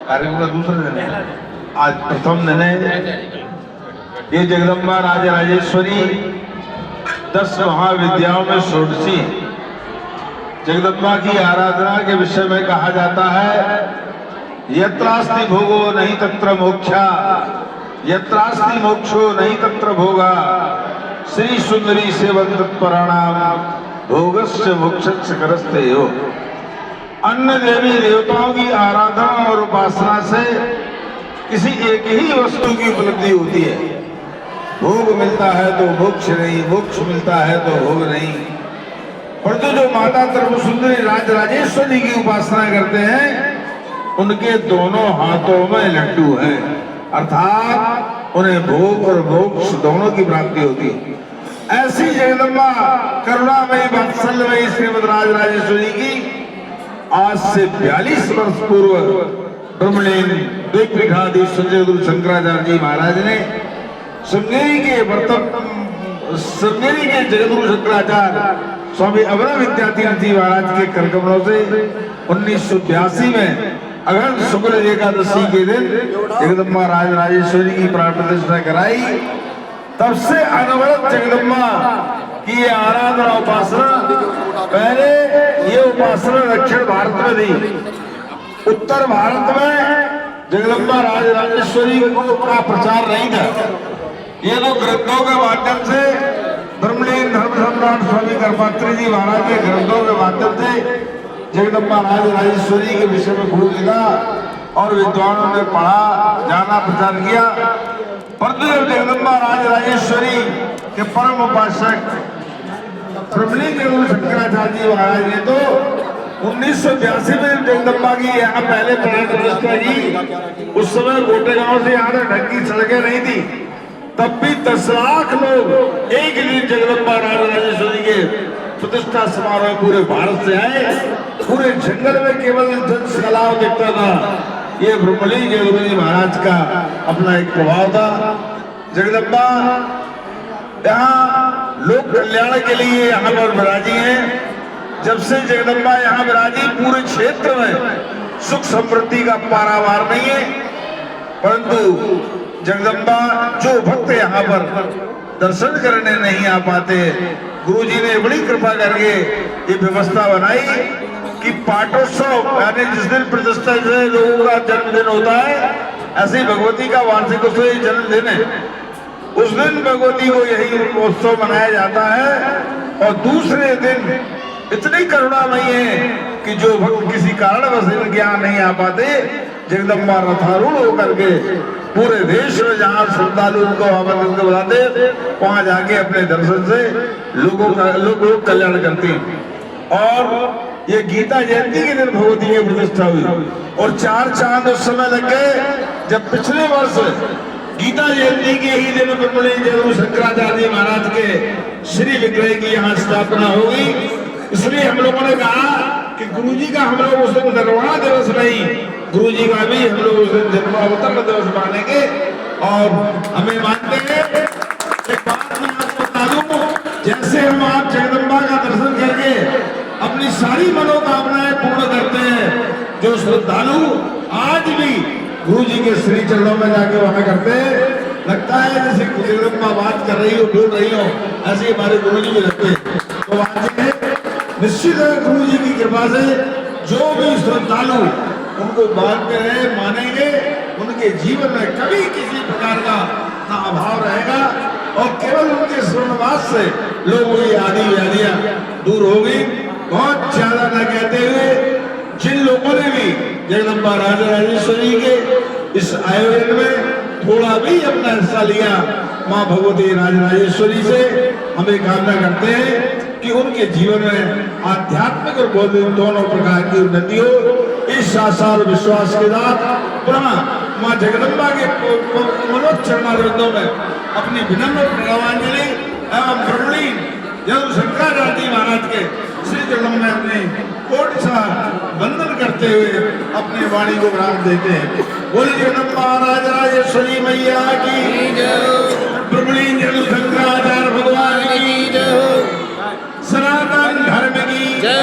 कार्यक्रम का दूसरा दिन है, आज प्रथम दिन है। ये जगदम्बा राजराजेश्वरी 10 महाविद्याओं में षोडशी जगदम्बा की आराधना के विषय में कहा जाता है, यत्रास्ति भोगो नहीं तत्र मोक्षा, यत्रास्ति मोक्षो नहीं तत्र भोगा, श्री सुंदरी सेवन तत्पराणाम भोगस्य मोक्षस्य करस्ते हो। अन्य देवी देवताओं की आराधना और उपासना से किसी एक ही वस्तु की उपलब्धि होती है। भोग मिलता है तो मोक्ष नहीं, मोक्ष मिलता है तो भोग नहीं। परंतु जो माता त्रिपुरसुंदरी राजराजेश्वरी की उपासना करते हैं, उनके दोनों हाथों में लड्डू है, अर्थात उन्हें भोग और मोक्ष दोनों की प्राप्ति होती है। ऐसी जगदम्बा करुणामयी वात्सल्यमयी श्रीमद राजराजेश्वरी की आज से 42 वर्ष पूर्व ब्रह्मलीन द्वैतपीठाधीश संजय गुरु शंकराचार्य जी महाराज ने श्रृंगेरी के जगतगुरु शंकराचार्य स्वामी अवरा विद्यातीर्थ जी महाराज के करकमलों से 1982 में अगहन शुक्ल एकादशी के दिन जगदम्बा राजराजेश्वरी की प्राण प्रतिष्ठा कराई। तब से अनवरत जगदम्बा की ये आराधना उपासना, पहले ये उपासना दक्षिण भारत में थी, उत्तर भारत में जगदम्बा राजराजेश्वरी का प्रचार नहीं था। ये तो ग्रंथों के माध्यम से ब्रह्मलीन धर्म सम्राट स्वामी कर्पात्री जी महाराज के ग्रंथों के माध्यम से जगदम्बा राजराजेश्वरी के विषय में खूब लिखा और विद्वानों ने पढ़ा, जाना, प्रचार किया। परंतु जब जगदम्बा राजराजेश्वरी के परम उपासक ब्रह्मलीन गुरु शंकराचार्य जी महाराज ने तो 1982 में जगदम्बा की यहाँ पहले प्राण प्रतिष्ठा की। उस समय गोटे गांव से यहाँ तक ढंग की सड़कें नहीं थी, तब भी 10 लाख लोग एक दिन जगदम्बा राजराजेश्वरी के प्रतिष्ठा समारोह पूरे भारत से आए। पूरे जंगल में केवल जनसलाव दिखता था। ये ब्रह्मलीन गुरु जी महाराज का अपना एक प्रभाव था। जगदम्बा यहाँ लोक कल्याण के लिए यहाँ पर विराजी है। जब से जगदम्बा यहाँ विराजी, पूरे क्षेत्र में सुख समृद्धि का पारावार नहीं है। परंतु जगदम्बा जो भक्त यहाँ पर दर्शन करने नहीं आ पाते, गुरुजी ने बड़ी कृपा करके ये व्यवस्था बनाई कि पाटोत्सव, यानी जिस दिन प्रतिष्ठा से लोगों का जन्मदिन होता है, ऐसे भगवती का वार्षिक उत्सव जन्मदिन है। उस दिन भगवती को यही उत्सव मनाया जाता है। और दूसरे दिन इतनी करुणामयी है कि जो भक्त किसी कारणवश ज्ञान नहीं आ पाते, जगदम्बा रथारूढ़ होकर के पूरे देश में जहाँ श्रद्धालु उनको आमंत्रित बुलाते, वहां जाके अपने दर्शन से लोगों का लोक कल्याण करती। और ये गीता जयंती के दिन भगवती की प्रतिष्ठा हुई और 4 चांद उस समय लग गए जब पिछले वर्ष गीता जयंती के ही दिन ब्रह्मलीन गुरु शंकराचार्य महाराज के श्री विग्रह की यहाँ स्थापना होगी। इसलिए हम लोगों ने कहा कि गुरुजी का हम लोग उस दिन निर्वाण दिवस नहीं, गुरुजी का भी हम लोग उस दिन जन्मावतरण दिवस मानेंगे। और हमें मानते हैं, एक बात मैं आपको बता दूं, जैसे हम आप जगदम्बा का दर्शन करके अपनी सारी मनोकामनाएं पूर्ण करते हैं, जो श्रद्धालु आज भी गुरुजी के श्री चरणों में जाके वहां करते हैं, लगता है जैसे जगदम्बा बात कर रही हो, बोल रही हो, ऐसे हमारे गुरुजी भी लगते हैं। तो आज निश्चित है गुरु जी की कृपा से जो भी श्रद्धालु उनको मानते हैं, मानेंगे, उनके जीवन में कभी किसी प्रकार का ना अभाव रहेगा और केवल उनके श्रवणवास से लोगों की आदि व्याधियां दूर होगी। बहुत ज्यादा न कहते हुए, जिन लोगों ने भी जगदम्बा राजराजेश्वरी के इस आयोजन में थोड़ा भी अपना हिस्सा लिया, माँ भगवती राजराजेश्वरी से हमें कामना करते हैं कि उनके जीवन में आध्यात्मिक और बौद्धिक दोनों प्रकार की उन्नति हो। इस आशा और विश्वास के साथ पुनः माँ जगदम्बा के मनोज चरणारविंदों में अपनी विनम्र प्रणवांजलि एवं ब्रह्मलीन गुरु शंकराचार्य महाराज के श्री चरणों में अपने कोटि सा वंदन करते हुए अपनी वाणी को विराम देते हैं। बोलिए जगदम्बा राजराजेश्वरी मैया की जय, ब्रह्मलीन गुरु शंकराचार्य भगवान की जय, सनातन धर्म की जय।